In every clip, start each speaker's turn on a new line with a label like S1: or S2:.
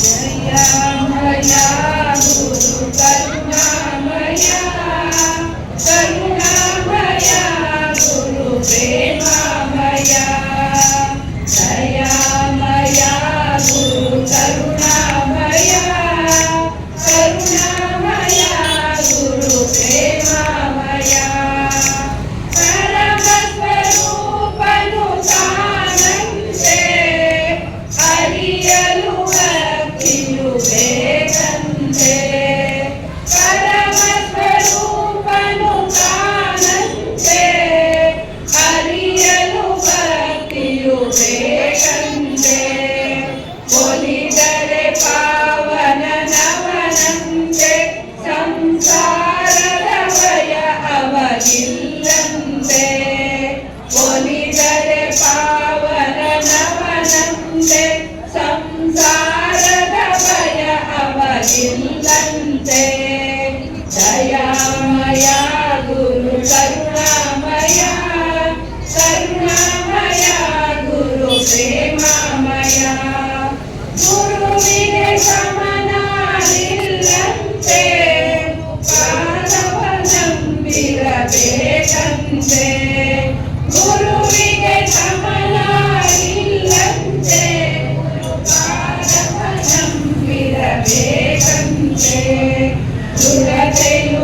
S1: దయామయా గురు కరుణామయా కరుణామయా గురు ప్రేమమయా దయామయా గురు కరుణామయా కరుణామయా గురు ప్రేమమయా పరమస్వరూపను తానంతే హరియలు భక్తియు వేదంతే పరమస్వరూపను తానంతే హరియలు భక్తియు వేదంతే ಒಲಿದರೆ ಪಾವನ ನವನಂತೆ ಸಂಸಾರದ ಭಯ ಅವಗಿಲ್ಲಂತೆ ಒಲಿದರೆ ಪಾವನ ನವನಂತೆ ಸಂಸಾರದ ಭಯ ಅವಗಿಲ್ಲಂತೆ ದಯಾಮಯ ಗುರು ಕರುಣಾಮಯ ಕರುಣಾಮಯ ಗುರು ಪ್ರೇಮಮಯ ಗುರುವಿಗೆ ಸಮನಾಗಿಲ್ಲಂತೆ ಪಾದವ ನಂಬಿರಬೇಕಂತೆ ಗುರುವಿಗೆ ಸಮನಾಗಿಲ್ಲಂತೆ ಪಾದವ ನಂಬಿರಬೇಕಂತೆ ದೃಢತೆಯು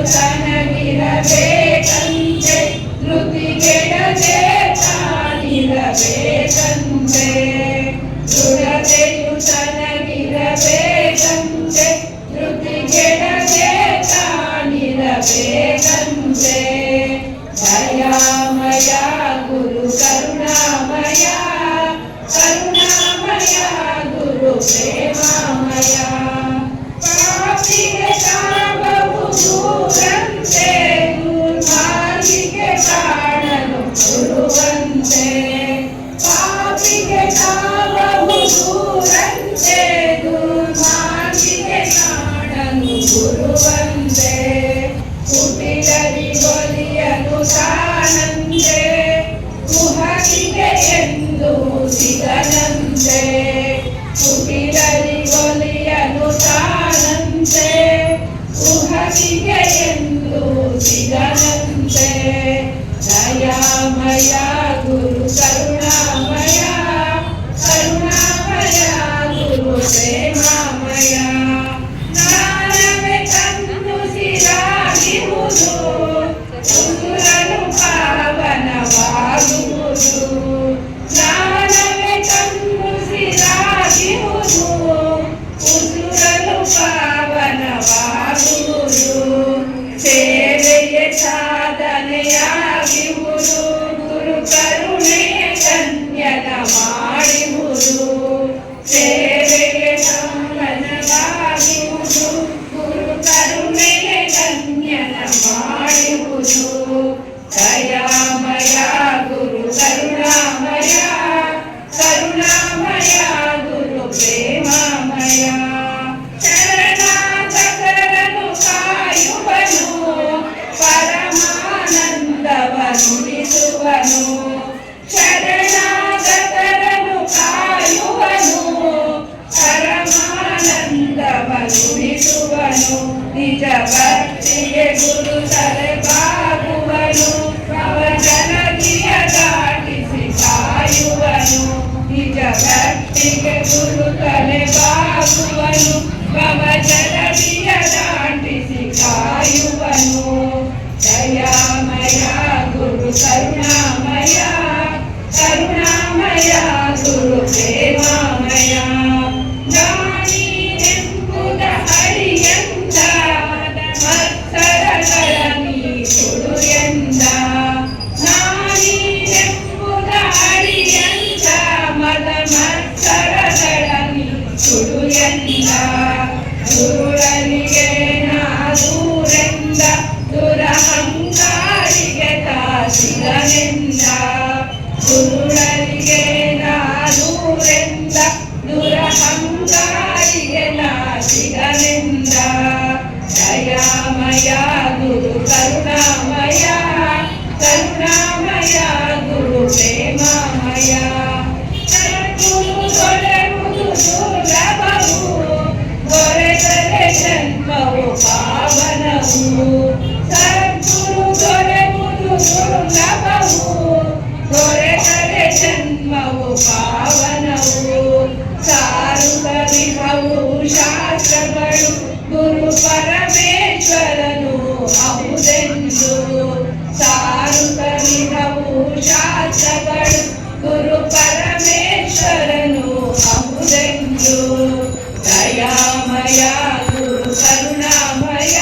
S1: ತನಗಿರಬೇಕಂತೆ ಧೃತಿಗೆಡದೆ ತಾನಿರಬೇಕಂತೆ ದೃಢತೆಯು ತನಗಿರಬೇಕಂತೆ ಧೃತಿಗೆಡದೆ ತಾನಿರಬೇಕಂತೆ ದಯಾಮಯ ಗುರು ಕರುಣಾಮಯ ಕರುಣಾಮಯ ಗುರು ಪ್ರೇಮಮಯ ಪಾಪಿಗೆ ತಾವವು ದೂರಂತೆ ದುರ್ಮಾರ್ಗಿಗೆ ಕಾಣಲು ಕೊಡುವಂತೆ ಪಾಪಿಗೆ ತಾವವು ದೂರಂತೆ ದುರ್ಮಾರ್ಗಿಗೆ ಕಾಣಲು ಕೊಡುವಂತೆ ಕುಟಿಲರಿ ಒಲಿಯಲು ತಾನಂತೆ ಕುಹಕಿಗೆ ಎಂದು ಸಿಗನಂತೆ ಕುಟಿಲರಿ ಒಲಿಯಲು ತಾನಂತೆ ಕುಹಕಿಗೆ ಎಂದು ಸಿಗನಂತೆ ದಯಾಮಯ ಗುರು ಕರುಣಾಮಯ ಕರುಣಾಮಯ ಗುರು ಪ್ರೇಮಮಯ ಜ್ಞಾನವೇ ತನ್ನುಸಿರಾಗಿರುವುದು ಉಸುರನು ಪಾವನವಾಗುವುದು ಜ್ಞಾನವೇ ತನ್ನುಸಿರಾಗಿರುವುದು ಉಸುರನು ಪಾವನವಾಗುವುದು ಸೇವೆಯೇ ಸಾಧನೆಯಾಗಿರುವುದು ಗುರು ಕರುಣೆ ಧನ್ಯದ ಮಾಡಿರುವುದು ಸೇವೆಗೆ ಸಮಾನವಾಗಿರುವುದು ಗುರು ಕರುಣೆಗೆ ಧನ್ಯದ ಮಾಡಿರುವುದು ದಯಾಮಯ ಗುರು ಕರುಣಾಮಯ ಕರುಣಾಮಯ ಗುರು ಪ್ರೇಮಮಯ ಶರಣಾಗತರನು ಕಾಯುವನು ಪರಮಾನಂದವನುಳಿಸುವನು ಶರಣಾಗತರನು ಕಾಯುವನು ಪರಮಾನಂದವನುಳಿಸುವನು ನಿಜ ಭಕ್ತಿಗೆ ಗುರು ತಲೆಬಾಗುವನು ಅವಜನದಿಯ ದಾಟಿಸಿ ಕಾಯುವನು ನಿಜ ಭಕ್ತಿಗೆ ಗುರು ತಲೆಬಾಗುವನು ಅವಜನದಿಯ ದಾಟಿಸಿ ಕಾಯುವನು ದಯಾಮಯ ಗುರು ಕರುಣಾಮಯ ಕರುಣಾಮಯ ಗುರು ಪ್ರೇಮಮಯ ನಾನೀನೆಂಬುದ ಹರಿಯಂದ ಮತ್ಸರಗಳ ನೀ ಕೊಡು ಎಂದ ನಾನೀನೆಂಬುದ ಹರಿಯಂದ ಮದ ಮತ್ಸರಗಳ ನೀ ಕೊಡು ಎಂದ ಗುರುಳನಿಗೆ ನಾ ದೂರೆಂದ ದುರಹಂಕಾರಿಗೆ ತಾಸಿಗನೆಂದ ಗುರುಳನಿಗೆ ನಾ ದೂರೆಂದ ದುರಹಂಕಾರಿಗೆ ನಾಸಿಗನೆಂದ ದಯಾಮಯ ಗುರು ಕರುಣಾಮಯ ಕರುಣಾಮಯ ಗುರು ಪ್ರೇಮಮಯ ಗುರು ದೊರೆಯುವುದು ದುರ್ಲಭವು గుರು కరుణామయ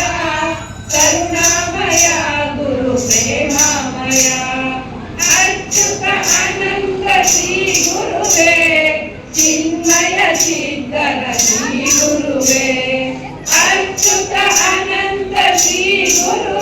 S1: కరుణామయ గురు ప్రేమమయ అచ్యుత అనంత శ్రీ గురువే చిన్మయ సిద్ధర శ్రీ గురువే అచ్యుత అనంత శ్రీ గురు